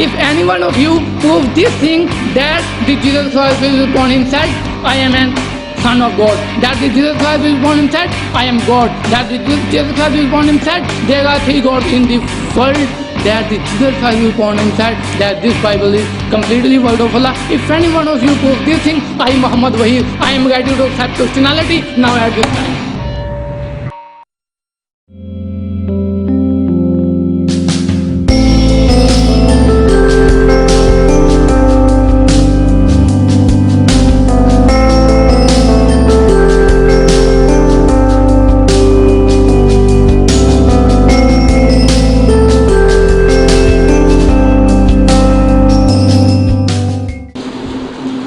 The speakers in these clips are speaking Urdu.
If any one of you prove this thing, that the Jesus Christ will respond and said, I am an Son of God. That the Jesus Christ will respond and said, I am God. That the Jesus Christ will respond and said, there are three gods in the world. That the Jesus Christ will respond and said, that this Bible is completely word of Allah. If any one of you prove this thing, I Muhammad Wahid, I am ready to accept Christianity now at this time.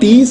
30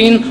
3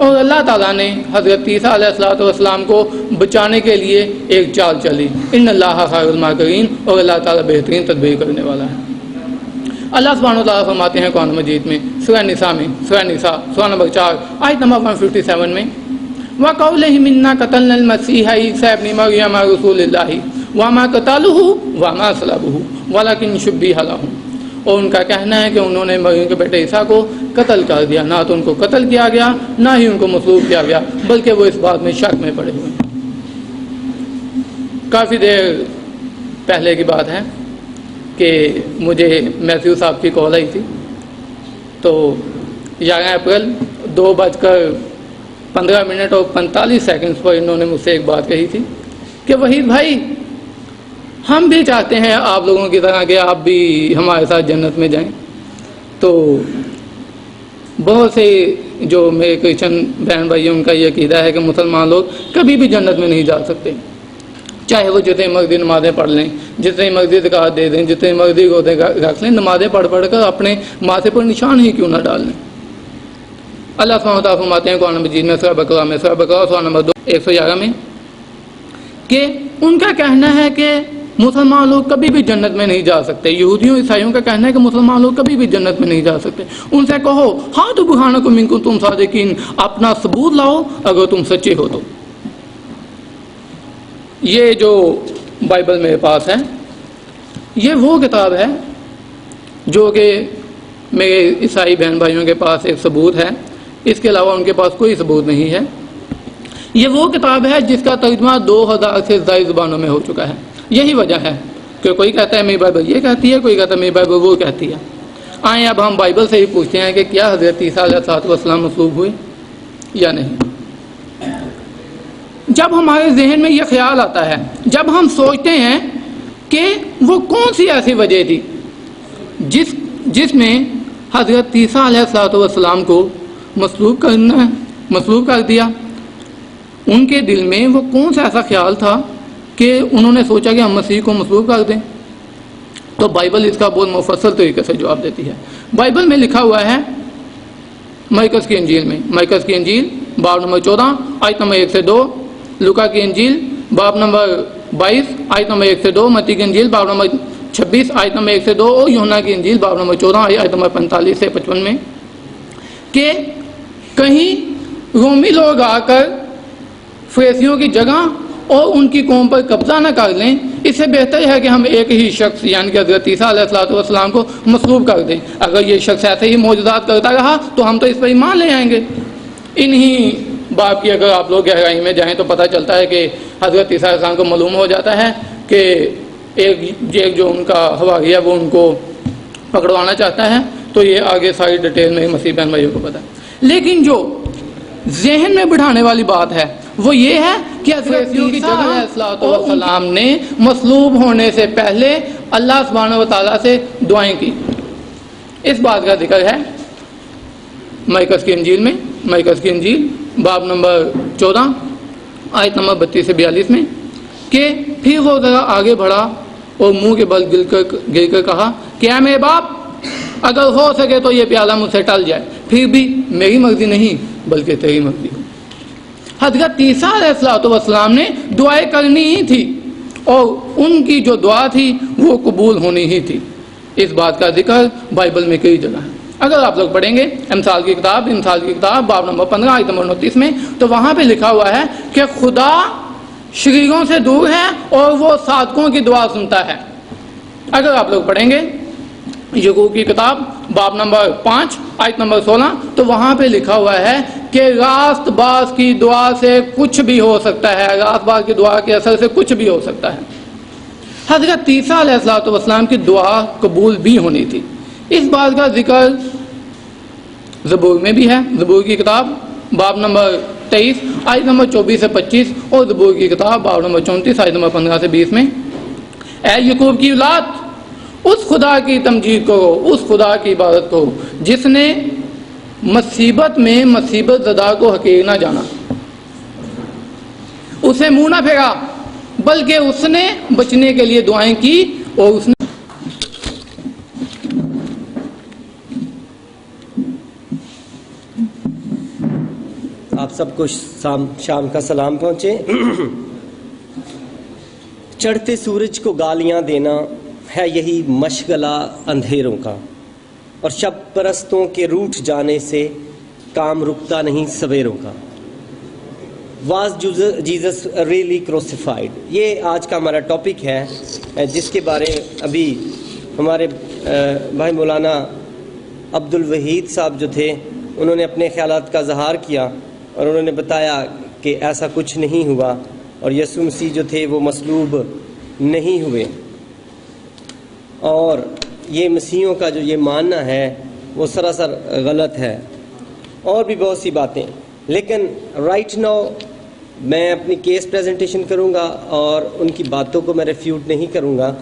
اور اللہ تعالیٰ نے حضرت عیسیٰ علیہ السلام کو بچانے کے لیے ایک چال چلی. ان اللہ خیر الماکرین، اور اللہ تعالیٰ بہترین تدبیر کرنے والا ہے. اللہ سبحانہ و تعالیٰ فرماتے ہیں قرآن مجید میں سورہ نساء سورہ نمبر 4 آیت نمبر 157 میں وَقَوْلِهِمْ إِنَّا قَتَلْنَا الْمَسِيحَ عِيسَىٰ ابْنَ مَرْيَمَ رَسُولَ اللَّهِ وَمَا قَتَلُوهُ وَمَا صَلَبُوهُ وَلَكِنْ شُبِّهَ لَهُمْ. اور ان کا کہنا ہے کہ انہوں نے مریم کے بیٹے عیسیٰ کو قتل کر دیا، نہ تو ان کو قتل کیا گیا نہ ہی ان کو مصلوب کیا گیا، بلکہ وہ اس بات میں شک میں پڑے ہوئے ہیں. کافی دیر پہلے کی بات ہے کہ مجھے میتھیو صاحب کی کال آئی تھی. تو 11 اپریل 2:15 اور 45 سیکنڈ پر انہوں نے مجھ سے ایک بات کہی تھی کہ وحید بھائی ہم بھی چاہتے ہیں آپ لوگوں کی طرح کہ آپ بھی ہمارے ساتھ جنت میں جائیں. تو بہت سے جو میرے کرسچن بہن بھائی ان کا یہ عقیدہ ہے کہ مسلمان لوگ کبھی بھی جنت میں نہیں جا سکتے، چاہے وہ جتنے مرضی نمازیں پڑھ لیں، جتنے مرضی زکوٰۃ دے دیں، جتنے مرضی روزے رکھ لیں، نمازیں پڑھ کر اپنے ماتھے پر نشان ہی کیوں نہ ڈال لیں. اللہ سبحانہ و تعالیٰ فرماتے ہیں قرآن مجید میں سورہ بقرہ سورہ نمبر 111 میں کہ ان کا کہنا ہے کہ مسلمان لوگ کبھی بھی جنت میں نہیں جا سکتے. یہودیوں عیسائیوں کا کہنا ہے کہ مسلمان لوگ کبھی بھی جنت میں نہیں جا سکتے. ان سے کہو ہاں تو برہانکم ان کنتم صادقین، اپنا ثبوت لاؤ اگر تم سچے ہو تو. یہ جو بائبل میرے پاس ہے یہ وہ کتاب ہے جو کہ میرے عیسائی بہن بھائیوں کے پاس ایک ثبوت ہے، اس کے علاوہ ان کے پاس کوئی ثبوت نہیں ہے. یہ وہ کتاب ہے جس کا ترجمہ 2000 سے زائد زبانوں میں ہو چکا ہے. یہی وجہ ہے کہ کوئی کہتا ہے میری بائبل یہ کہتی ہے، کوئی کہتا ہے میری بائبل وہ کہتی ہے. آئیں اب ہم بائبل سے ہی پوچھتے ہیں کہ کیا حضرت عیسیٰ علیہ السلام مصلوب ہوئے یا نہیں. جب ہمارے ذہن میں یہ خیال آتا ہے، جب ہم سوچتے ہیں کہ وہ کون سی ایسی وجہ تھی جس نے حضرت عیسیٰ علیہ السلام کو مصلوب کر دیا، ان کے دل میں وہ کون سا ایسا خیال تھا کہ انہوں نے سوچا کہ ہم مسیح کو مصلوب کر دیں. تو بائبل اس کا بہت مفصل طریقے سے جواب دیتی ہے. بائبل میں لکھا ہوا ہے مرکز کی انجیل باب نمبر 14 آیت نمبر 1 سے 2، لوکا کی انجیل باب نمبر 22 آیت نمبر 1 سے 2، متی کی انجیل باب نمبر 26 آیت نمبر 1 سے 2 اور یوحنا کی انجیل باب نمبر 14 آیت نمبر 45 سے 55 میں کہ کہیں رومی لوگ آ کر فریسیوں کی جگہ اور ان کی قوم پر قبضہ نہ کر لیں، اس سے بہتر ہے کہ ہم ایک ہی شخص یعنی کہ حضرت عیسیٰ علیہ السلام کو مصلوب کر دیں. اگر یہ شخص ایسے ہی معجزات کرتا رہا تو ہم تو اس پر ایمان لے آئیں گے. انہی باب کی اگر آپ لوگ گہرائی میں جائیں تو پتہ چلتا ہے کہ حضرت عیسیٰ علیہ السلام کو معلوم ہو جاتا ہے کہ ایک جو ان کا حواریہ ہے وہ ان کو پکڑوانا چاہتا ہے. تو یہ آگے ساری ڈیٹیل میں مسیح بہن بھائیوں کو پتہ ہے. لیکن جو ذہن میں بٹھانے والی بات ہے وہ یہ ہے کہ حضرت عیسیٰ علیہ السلام نے مصلوب ہونے سے پہلے اللہ سبحانہ و تعالیٰ سے دعائیں کی. اس بات کا ذکر ہے مرکز کی انجیل باب نمبر 14 آیت نمبر 32 سے 42 میں کہ پھر وہ ذرا آگے بڑھا اور منہ کے بل گر کر کہا کہ اے میرے باپ اگر ہو سکے تو یہ پیالہ مجھ سے ٹل جائے، پھر بھی میری مرضی نہیں بلکہ تیری مرضی ہو. حضرت عیسیٰ علیہ السلام نے دعائیں کرنی ہی تھی اور ان کی جو دعا تھی وہ قبول ہونی ہی تھی. اس بات کا ذکر بائبل میں کئی جگہ ہے. اگر آپ لوگ پڑھیں گے امثال کی کتاب باب نمبر 15 آیت نمبر 29 میں تو وہاں پہ لکھا ہوا ہے کہ خدا شریکوں سے دور ہے اور وہ صادقوں کی دعا سنتا ہے. اگر آپ لوگ پڑھیں گے یعقوب کی کتاب باب نمبر 5 آیت نمبر 16 تو وہاں پہ لکھا ہوا ہے کہ راست باز کی دعا سے کچھ بھی ہو سکتا ہے، راست باز کی دعا کے اثر سے کچھ بھی ہو سکتا ہے. حضرت عیسیٰ علیہ السلام کی دعا قبول بھی ہونی تھی. اس بات کا ذکر زبور میں بھی ہے. زبور کی کتاب باب نمبر 23 آیت نمبر 24 سے 25 اور زبور کی کتاب باب نمبر 34 آیت نمبر 15 سے 20 میں اے یعقوب کی اولاد اس خدا کی تمجید کرو، اس خدا کی عبادت کرو جس نے مصیبت میں مصیبت زدہ کو حقیر نہ جانا، اسے منہ نہ پھیرا بلکہ اس نے بچنے کے لیے دعائیں کی اور اس نے سب کو شام کا سلام پہنچے. چڑھتے سورج کو گالیاں دینا ہے یہی مشغلہ اندھیروں کا, اور شب پرستوں کے روٹھ جانے سے کام رکتا نہیں سویروں کا. واز جیزس ریئلی کروسیفائڈ, یہ آج کا ہمارا ٹاپک ہے, جس کے بارے ابھی ہمارے بھائی مولانا عبد الوحید صاحب جو تھے انہوں نے اپنے خیالات کا اظہار کیا, اور انہوں نے بتایا کہ ایسا کچھ نہیں ہوا, اور یسوع مسیح جو تھے وہ مصلوب نہیں ہوئے, اور یہ مسیحیوں کا جو یہ ماننا ہے وہ سراسر غلط ہے, اور بھی بہت سی باتیں. لیکن رائٹ ناؤ میں اپنی کیس پریزنٹیشن کروں گا اور ان کی باتوں کو میں ریفیوٹ نہیں کروں گا.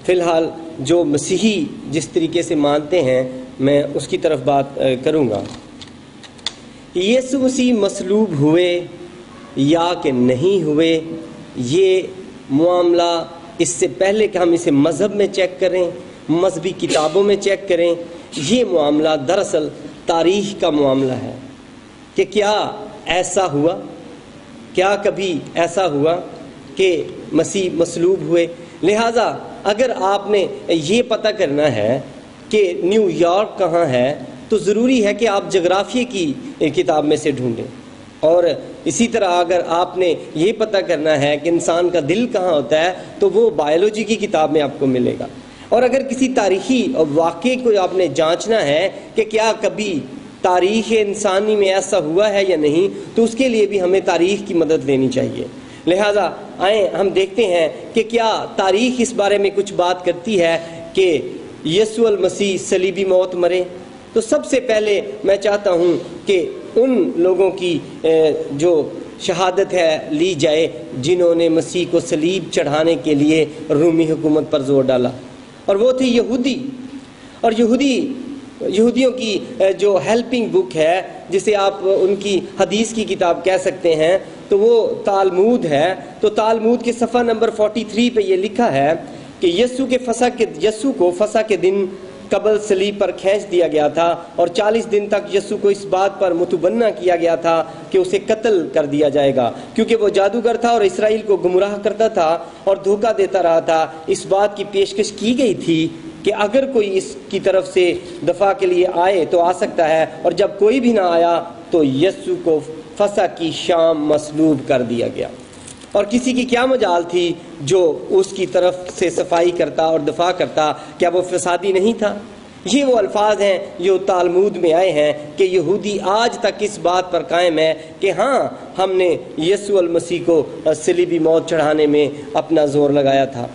فی الحال جو مسیحی جس طریقے سے مانتے ہیں میں اس کی طرف بات کروں گا. یسوع مسیح مصلوب ہوئے یا کہ نہیں ہوئے, یہ معاملہ اس سے پہلے کہ ہم اسے مذہب میں چیک کریں, مذہبی کتابوں میں چیک کریں, یہ معاملہ دراصل تاریخ کا معاملہ ہے کہ کیا ایسا ہوا, کیا کبھی ایسا ہوا کہ مسیح مصلوب ہوئے. لہٰذا اگر آپ نے یہ پتہ کرنا ہے کہ نیو یارک کہاں ہے تو ضروری ہے کہ آپ جغرافیے کی کتاب میں سے ڈھونڈیں, اور اسی طرح اگر آپ نے یہ پتہ کرنا ہے کہ انسان کا دل کہاں ہوتا ہے تو وہ بایولوجی کی کتاب میں آپ کو ملے گا. اور اگر کسی تاریخی واقعے کو آپ نے جانچنا ہے کہ کیا کبھی تاریخ انسانی میں ایسا ہوا ہے یا نہیں, تو اس کے لیے بھی ہمیں تاریخ کی مدد لینی چاہیے. لہٰذا آئیں ہم دیکھتے ہیں کہ کیا تاریخ اس بارے میں کچھ بات کرتی ہے کہ یسوع المسیح صلیبی موت مرے. تو سب سے پہلے میں چاہتا ہوں کہ ان لوگوں کی جو شہادت ہے لی جائے جنہوں نے مسیح کو صلیب چڑھانے کے لیے رومی حکومت پر زور ڈالا, اور وہ تھے یہودی. اور یہودیوں کی جو ہیلپنگ بک ہے, جسے آپ ان کی حدیث کی کتاب کہہ سکتے ہیں, تو وہ تالمود ہے. تو تالمود کے صفحہ نمبر 43 پہ یہ لکھا ہے کہ یسوع کو فسح کے دن قبل صلیب پر کھینچ دیا گیا تھا, اور 40 دن تک یسوع کو اس بات پر متبنہ کیا گیا تھا کہ اسے قتل کر دیا جائے گا, کیونکہ وہ جادوگر تھا اور اسرائیل کو گمراہ کرتا تھا اور دھوکہ دیتا رہا تھا. اس بات کی پیشکش کی گئی تھی کہ اگر کوئی اس کی طرف سے دفاع کے لیے آئے تو آ سکتا ہے, اور جب کوئی بھی نہ آیا تو یسوع کو فسح کی شام مصلوب کر دیا گیا. اور کسی کی کیا مجال تھی جو اس کی طرف سے صفائی کرتا اور دفاع کرتا, کیا وہ فسادی نہیں تھا؟ یہ وہ الفاظ ہیں جو تالمود میں آئے ہیں کہ یہودی آج تک اس بات پر قائم ہے کہ ہاں ہم نے یسوع المسیح کو صلیبی موت چڑھانے میں اپنا زور لگایا تھا.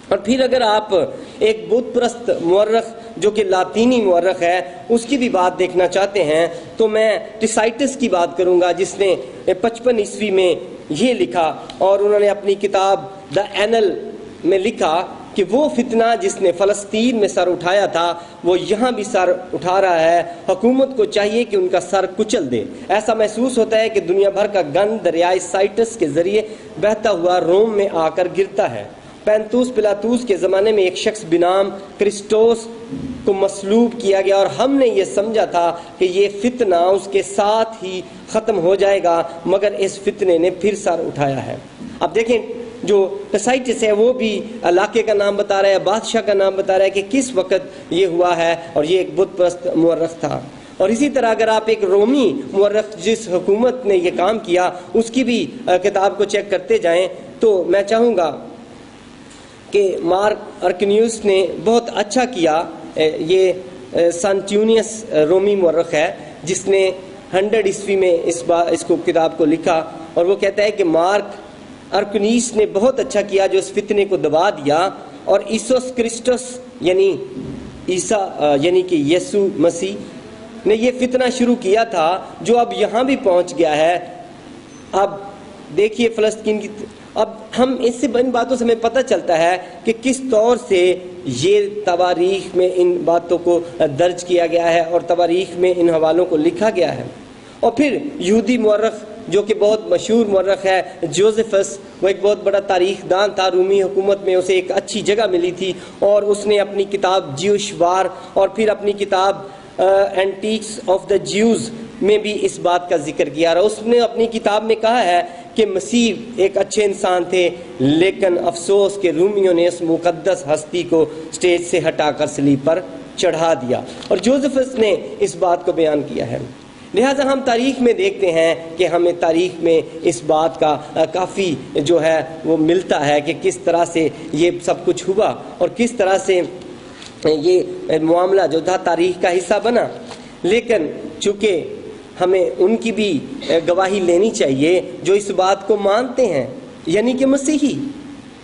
اور پھر اگر آپ ایک بت پرست مورخ جو کہ لاطینی مورخ ہے اس کی بھی بات دیکھنا چاہتے ہیں تو میں ٹیسائٹس کی بات کروں گا, جس نے 55 عیسوی میں یہ لکھا, اور انہوں نے اپنی کتاب دا اینل میں لکھا کہ وہ فتنہ جس نے فلسطین میں سر اٹھایا تھا وہ یہاں بھی سر اٹھا رہا ہے. حکومت کو چاہیے کہ ان کا سر کچل دے. ایسا محسوس ہوتا ہے کہ دنیا بھر کا گند دریائے سائٹس کے ذریعے بہتا ہوا روم میں آ کر گرتا ہے. پینتوس پلاطوس کے زمانے میں ایک شخص بنام کرسٹوس کو مصلوب کیا گیا, اور ہم نے یہ سمجھا تھا کہ یہ فتنہ اس کے ساتھ ہی ختم ہو جائے گا, مگر اس فتنے نے پھر سر اٹھایا ہے. اب دیکھیں جو ٹیسائٹس ہے وہ بھی علاقے کا نام بتا رہا ہے, بادشاہ کا نام بتا رہا ہے کہ کس وقت یہ ہوا ہے, اور یہ ایک بت پرست مورخ تھا. اور اسی طرح اگر آپ ایک رومی مورخ جس حکومت نے یہ کام کیا اس کی بھی کتاب کو چیک کرتے جائیں تو میں چاہوں گا کہ مارک ارکنیوس نے بہت اچھا کیا. یہ سانٹیونیس رومی مورخ ہے جس نے 100 عیسوی میں اس کو کتاب کو لکھا, اور وہ کہتا ہے کہ مارک ارکنیس نے بہت اچھا کیا جو اس فتنے کو دبا دیا, اور عیسوس کرسٹس یعنی عیسیٰ یعنی کہ یسوع مسیح نے یہ فتنہ شروع کیا تھا جو اب یہاں بھی پہنچ گیا ہے. اب دیکھیے فلسطین کی, اب ہم اس سے ان باتوں سے ہمیں پتہ چلتا ہے کہ کس طور سے یہ تواریخ میں ان باتوں کو درج کیا گیا ہے اور تواریخ میں ان حوالوں کو لکھا گیا ہے. اور پھر یہودی مورخ جو کہ بہت مشہور مورخ ہے جوزفس, وہ ایک بہت بڑا تاریخ دان تھا. رومی حکومت میں اسے ایک اچھی جگہ ملی تھی, اور اس نے اپنی کتاب جیوش وار اور پھر اپنی کتاب اینٹیکس آف دا جیوز میں بھی اس بات کا ذکر کیا، اور اس نے اپنی کتاب میں کہا ہے کہ مسیح ایک اچھے انسان تھے، لیکن افسوس کہ رومیوں نے اس مقدس ہستی کو سٹیج سے ہٹا کر صلیب پر چڑھا دیا، اور جوزفس نے اس بات کو بیان کیا ہے۔ لہٰذا ہم تاریخ میں دیکھتے ہیں کہ ہمیں تاریخ میں اس بات کا کافی جو ہے وہ ملتا ہے کہ کس طرح سے یہ سب کچھ ہوا اور کس طرح سے یہ معاملہ جو تھا تاریخ کا حصہ بنا۔ لیکن چونکہ ہمیں ان کی بھی گواہی لینی چاہیے جو اس بات کو مانتے ہیں، یعنی کہ مسیحی۔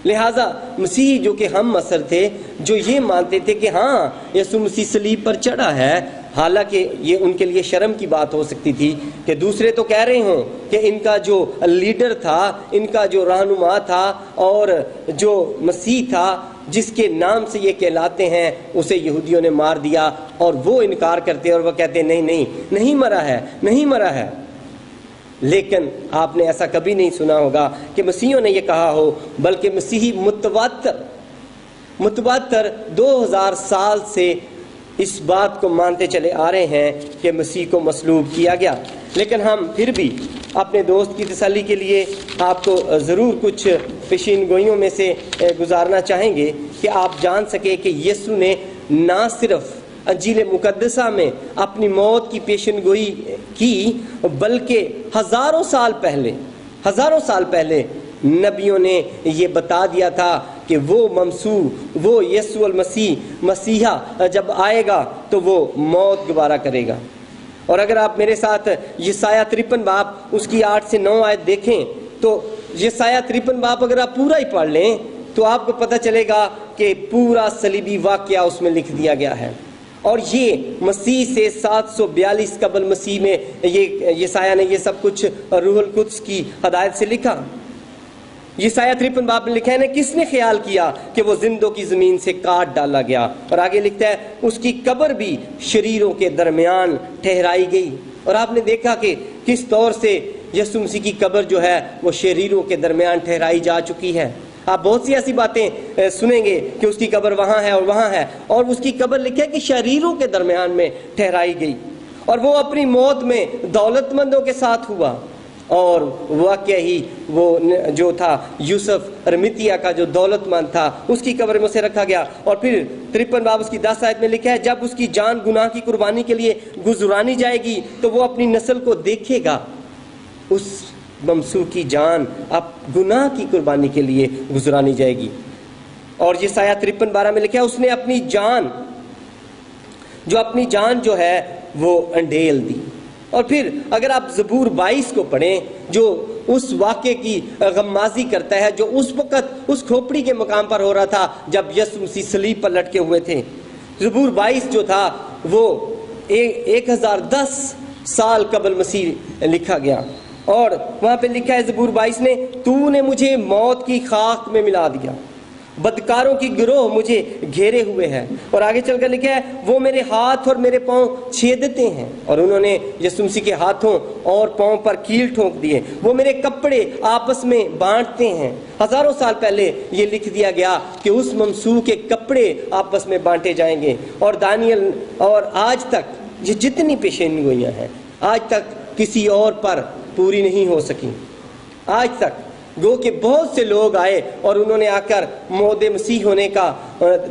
لہٰذا مسیحی جو کہ ہم مصر تھے، جو یہ مانتے تھے کہ ہاں یسوع مسیح صلیب پر چڑھا ہے، حالانکہ یہ ان کے لیے شرم کی بات ہو سکتی تھی کہ دوسرے تو کہہ رہے ہوں کہ ان کا جو لیڈر تھا، ان کا جو رہنما تھا اور جو مسیح تھا جس کے نام سے یہ کہلاتے ہیں، اسے یہودیوں نے مار دیا، اور وہ انکار کرتے اور وہ کہتے نہیں مرا ہے۔ لیکن آپ نے ایسا کبھی نہیں سنا ہوگا کہ مسیحیوں نے یہ کہا ہو، بلکہ مسیحی متواتر 2000 سال سے اس بات کو مانتے چلے آ رہے ہیں کہ مسیح کو مصلوب کیا گیا۔ لیکن ہم پھر بھی اپنے دوست کی تسلی کے لیے آپ کو ضرور کچھ پیشین گوئیوں میں سے گزارنا چاہیں گے کہ آپ جان سکیں کہ یسوع نے نہ صرف انجیل مقدسہ میں اپنی موت کی پیشن گوئی کی، بلکہ ہزاروں سال پہلے نبیوں نے یہ بتا دیا تھا کہ وہ یسوع المسیح مسیحا جب آئے گا تو وہ موت گوارا کرے گا۔ اور اگر آپ میرے ساتھ یسایہ 53 باب اس کی 8 سے 9 آیت دیکھیں تو یسایہ 53 باب اگر آپ پورا ہی پڑھ لیں تو آپ کو پتہ چلے گا کہ پورا صلیبی واقعہ اس میں لکھ دیا گیا ہے، اور یہ مسیح سے 742 قبل مسیح میں یہ یسایہ نے یہ سب کچھ روح القدس کی ہدایت سے لکھا۔ یسایہ 53 باب میں لکھا ہے نا، کس نے خیال کیا کہ وہ زندوں کی زمین سے کاٹ ڈالا گیا، اور آگے لکھتا ہے اس کی قبر بھی شریروں کے درمیان ٹھہرائی گئی۔ اور آپ نے دیکھا کہ کس طور سے یسوع مسیح کی قبر جو ہے وہ شریروں کے درمیان ٹھہرائی جا چکی ہے۔ آپ بہت سی ایسی باتیں سنیں گے کہ اس کی قبر وہاں ہے اور وہاں ہے، اور اس کی قبر لکھا ہے کہ شریروں کے درمیان میں ٹھہرائی گئی، اور وہ اپنی موت میں دولت مندوں کے ساتھ ہوا۔ اور واقعہ ہی وہ جو تھا یوسف ارمتیا کا جو دولت مند تھا، اس کی قبر میں اسے رکھا گیا۔ اور پھر 53 باب اس کی 10 آیت میں لکھا ہے جب اس کی جان گناہ کی قربانی کے لیے گزرانی جائے گی تو وہ اپنی نسل کو دیکھے گا، اس ممسوح کی جان اب گناہ کی قربانی کے لیے گزرانی جائے گی۔ اور یہ یسایہ 53:12 میں لکھا ہے اس نے اپنی جان جو ہے وہ انڈیل دی۔ اور پھر اگر آپ زبور 22 کو پڑھیں جو اس واقعے کی غمازی کرتا ہے جو اس وقت اس کھوپڑی کے مقام پر ہو رہا تھا جب یسوع مسیح صلیب پر لٹکے ہوئے تھے، زبور 22 جو تھا وہ 1010 سال قبل مسیح لکھا گیا، اور وہاں پہ لکھا ہے زبور 22 نے، تو نے مجھے موت کی خاک میں ملا دیا، بدکاروں کی گروہ مجھے گھیرے ہوئے ہیں۔ اور آگے چل کر لکھا ہے وہ میرے ہاتھ اور میرے پاؤں چھیدتے ہیں، اور انہوں نے یسوع مسیح کے ہاتھوں اور پاؤں پر کیل ٹھونک دیے، وہ میرے کپڑے آپس میں بانٹتے ہیں۔ ہزاروں سال پہلے یہ لکھ دیا گیا کہ اس ممسوح کے کپڑے آپس میں بانٹے جائیں گے۔ اور دانیل اور آج تک یہ جتنی پیشین گوئیاں ہیں آج تک کسی اور پر پوری نہیں ہو سکیں۔ آج تک گو کہ بہت سے لوگ آئے اور انہوں نے آ کر موعود مسیح ہونے کا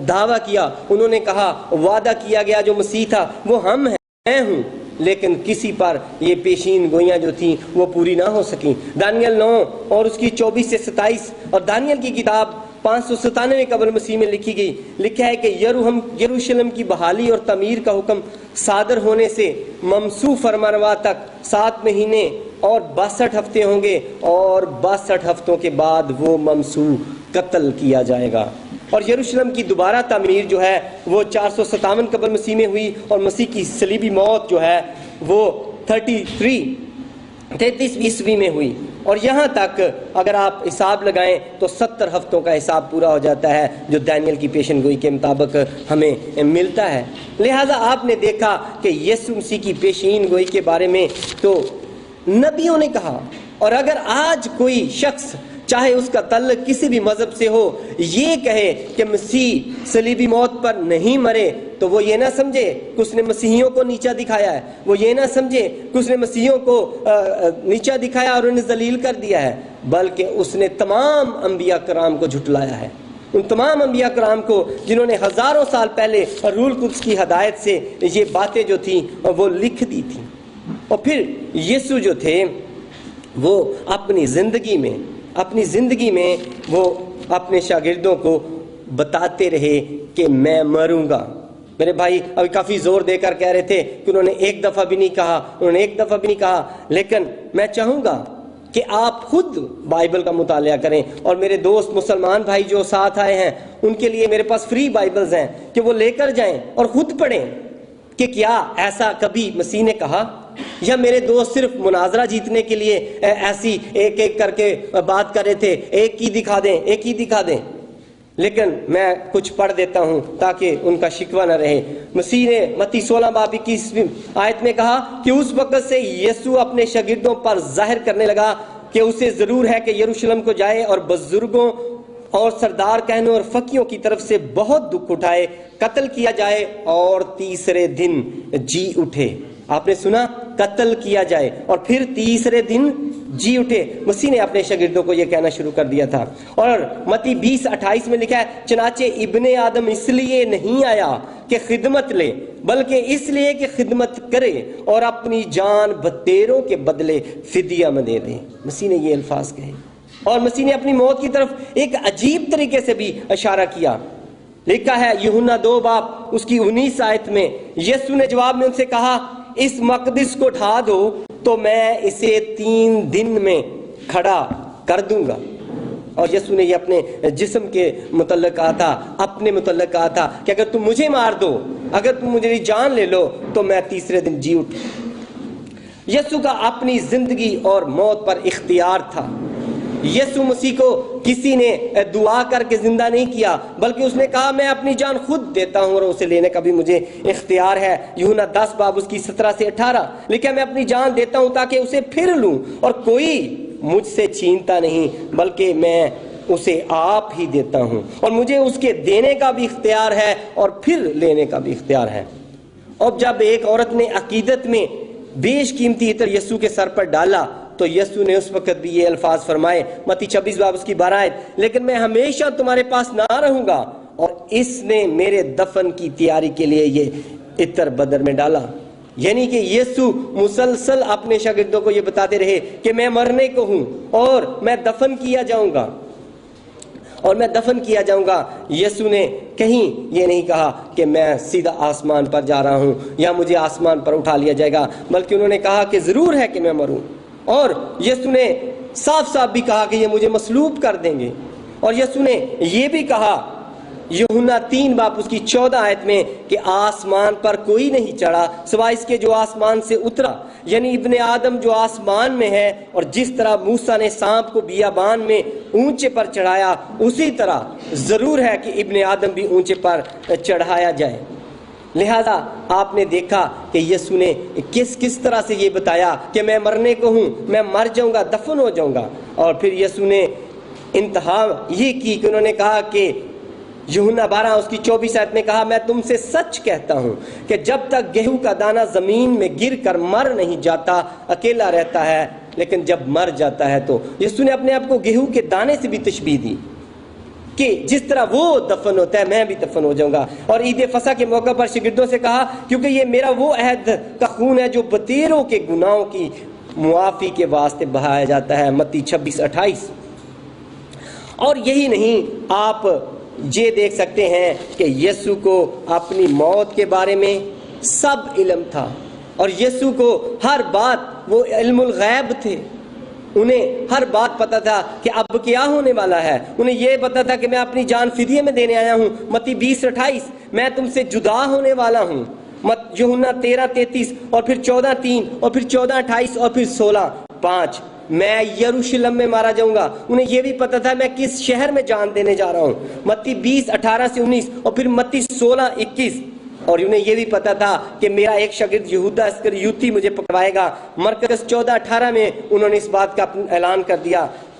دعویٰ کیا، انہوں نے کہا وعدہ کیا گیا جو مسیح تھا وہ ہم ہیں، میں ہوں، لیکن کسی پر یہ پیشین گوئیاں جو تھیں وہ پوری نہ ہو سکیں۔ دانیل 9 اور اس کی 24 سے 27 اور دانیل کی کتاب 597 قبل مسیح میں لکھی گئی، لکھا ہے کہ یروشلم کی بحالی اور تعمیر کا حکم صادر ہونے سے ممسوح فرمانروا تک 7 مہینے اور 62 ہفتے ہوں گے، اور 62 ہفتوں کے بعد وہ ممسوح قتل کیا جائے گا۔ اور یروشلم کی دوبارہ تعمیر جو ہے وہ 457 قبل مسیح میں ہوئی، اور مسیح کی صلیبی موت جو ہے وہ 33 عیسوی میں ہوئی، اور یہاں تک اگر آپ حساب لگائیں تو 70 ہفتوں کا حساب پورا ہو جاتا ہے جو دانیل کی پیشن گوئی کے مطابق ہمیں ملتا ہے۔ لہٰذا آپ نے دیکھا کہ یسوع مسیح کی پیشین گوئی کے بارے میں تو نبیوں نے کہا، اور اگر آج کوئی شخص چاہے اس کا تعلق کسی بھی مذہب سے ہو، یہ کہے کہ مسیح صلیبی موت پر نہیں مرے تو وہ یہ نہ سمجھے کہ اس نے مسیحیوں کو نیچا دکھایا ہے، وہ یہ نہ سمجھے کہ اس نے مسیحیوں کو نیچا دکھایا اور انہیں ذلیل کر دیا ہے، بلکہ اس نے تمام انبیاء کرام کو جھٹلایا ہے، ان تمام انبیاء کرام کو جنہوں نے ہزاروں سال پہلے روح القدس کی ہدایت سے یہ باتیں جو تھیں وہ لکھ دی تھیں۔ اور پھر یسوع جو تھے وہ اپنی زندگی میں وہ اپنے شاگردوں کو بتاتے رہے کہ میں مروں گا۔ میرے بھائی ابھی کافی زور دے کر کہہ رہے تھے کہ انہوں نے ایک دفعہ بھی نہیں کہا، لیکن میں چاہوں گا کہ آپ خود بائبل کا مطالعہ کریں، اور میرے دوست مسلمان بھائی جو ساتھ آئے ہیں ان کے لیے میرے پاس فری بائبلز ہیں کہ وہ لے کر جائیں اور خود پڑھیں کہ کیا ایسا کبھی مسیح نے کہا، یا میرے دوست صرف مناظرہ جیتنے کے لیے ایسی ایک ایک کر کے بات کر رہے تھے، ایک ہی دکھا دیں۔ لیکن میں کچھ پڑھ دیتا ہوں تاکہ ان کا شکوہ نہ رہے۔ مسیح نے متی 16 باب 21 آیت میں کہا کہ اس وقت سے یسوع اپنے شاگردوں پر ظاہر کرنے لگا کہ اسے ضرور ہے کہ یروشلم کو جائے اور بزرگوں اور سردار کہنوں اور فقیوں کی طرف سے بہت دکھ اٹھائے، قتل کیا جائے اور تیسرے دن جی اٹھے۔ آپ نے سنا، قتل کیا جائے اور پھر تیسرے دن جی اٹھے۔ مسیح نے اپنے شاگردوں کو یہ کہنا شروع کر دیا تھا، اور متی 20:28 میں لکھا ہے، چنانچہ ابن آدم اس لیے نہیں آیا کہ خدمت لے، بلکہ اس لیے کہ خدمت کرے اور اپنی جان بتیروں کے بدلے فدیہ میں دے دے۔ مسیح نے یہ الفاظ کہے، اور مسیح نے اپنی موت کی طرف ایک عجیب طریقے سے بھی اشارہ کیا۔ لکھا ہے یوحنا 2 باب اس کی 19 آیت میں، یسوع نے جواب میں ان سے کہا، اس مقدس کو ڈھا دو تو میں اسے 3 دن میں کھڑا کر دوں گا۔ اور یسوع نے یہ اپنے جسم کے متعلق کہا تھا، اپنے متعلق کہا تھا کہ اگر تم مجھے مار دو، اگر تم مجھے جان لے لو تو میں تیسرے دن جی اٹھوں۔ یسوع کا اپنی زندگی اور موت پر اختیار تھا۔ یسوع مسیح کو کسی نے دعا کر کے زندہ نہیں کیا، بلکہ اس نے کہا میں اپنی جان خود دیتا ہوں اور اسے لینے کا بھی مجھے اختیار ہے۔ یوحنا 10 باب اس کی 17 سے 18 لکھا، میں اپنی جان دیتا ہوں تاکہ اسے پھر لوں، اور کوئی مجھ سے چھینتا نہیں بلکہ میں اسے آپ ہی دیتا ہوں، اور مجھے اس کے دینے کا بھی اختیار ہے اور پھر لینے کا بھی اختیار ہے۔ اب جب ایک عورت نے عقیدت میں بیش قیمتی عطر یسوع کے سر پر ڈالا تو یسوع نے اس وقت بھی یہ الفاظ فرمائے، متی 26 باب اس کی 12 آیت، لیکن میں ہمیشہ تمہارے پاس نہ رہوں گا، اور اس نے میرے دفن کی تیاری کے لیے یہ عطر بدر میں ڈالا۔ یعنی کہ یسوع مسلسل اپنے شاگردوں کو یہ بتاتے رہے کہ میں مرنے کو ہوں اور میں دفن کیا جاؤں گا، یسوع نے کہیں یہ نہیں کہا کہ میں سیدھا آسمان پر جا رہا ہوں یا مجھے آسمان پر اٹھا لیا جائے گا، بلکہ انہوں نے کہا کہ ضرور ہے کہ میں مروں۔ اور یسوع نے صاف بھی کہا کہ یہ مجھے مصلوب کر دیں گے، اور یسوع نے یہ بھی کہا یوحنا 3 باب اس کی 14 آیت میں کہ آسمان پر کوئی نہیں چڑھا سوائے اس کے جو آسمان سے اترا، یعنی ابن آدم جو آسمان میں ہے، اور جس طرح موسیٰ نے سانپ کو بیابان میں اونچے پر چڑھایا، اسی طرح ضرور ہے کہ ابن آدم بھی اونچے پر چڑھایا جائے۔ لہذا آپ نے دیکھا کہ یسوع نے کس طرح سے یہ بتایا کہ میں مرنے کو ہوں، میں مر جاؤں گا، دفن ہو جاؤں گا، اور پھر یسوع نے انتہا یہ کی کہ انہوں نے کہا کہ یوحنا 12 اس کی 24 آیت میں کہا، میں تم سے سچ کہتا ہوں کہ جب تک گیہوں کا دانہ زمین میں گر کر مر نہیں جاتا اکیلا رہتا ہے، لیکن جب مر جاتا ہے تو یسوع نے اپنے آپ کو گیہوں کے دانے سے بھی تشبیہ دی کہ جس طرح وہ دفن ہوتا ہے میں بھی دفن ہو جاؤں گا۔ اور عید فصح کے موقع پر شاگردوں سے کہا، کیونکہ یہ میرا وہ عہد کا خون ہے جو بتیروں کے گناہوں کی معافی کے واسطے بہایا جاتا ہے، متی 26:28۔ اور یہی نہیں، آپ یہ دیکھ سکتے ہیں کہ یسوع کو اپنی موت کے بارے میں سب علم تھا، اور یسوع کو ہر بات، وہ علم الغیب تھے، انہیں ہر بات پتا تھا کہ اب کیا ہونے والا ہے، انہیں یہ پتا تھا کہ میں اپنی جان فدیے میں دینے آیا ہوں، متی 20:28، میں تم سے جدا ہونے والا ہوں، یوحنا 13:33، اور پھر 14:3، اور پھر 14:28، اور پھر 16:5، میں یروشلم میں مارا جاؤں گا۔ انہیں یہ بھی پتا تھا میں کس شہر میں جان دینے جا رہا ہوں، متی 20:18 سے 19، اور پھر متی 16:21، اور انہیں یہ بھی پتا تھا کہ میرا ایک شاگرد یہودا اسکریوتی مجھے پکڑوائے گا۔ مرکز 14:18 میں انہوں نے اس بات کا اعلان کر دیا۔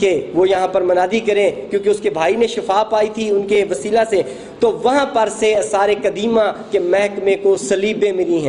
کہ وہ یہاں پر منادی کریں، کیونکہ اس کے بھائی نے شفا پائی تھی ان کے وسیلہ سے، تو وہاں پر سے آثار قدیمہ کے محکمے کو صلیبیں ملی ہیں۔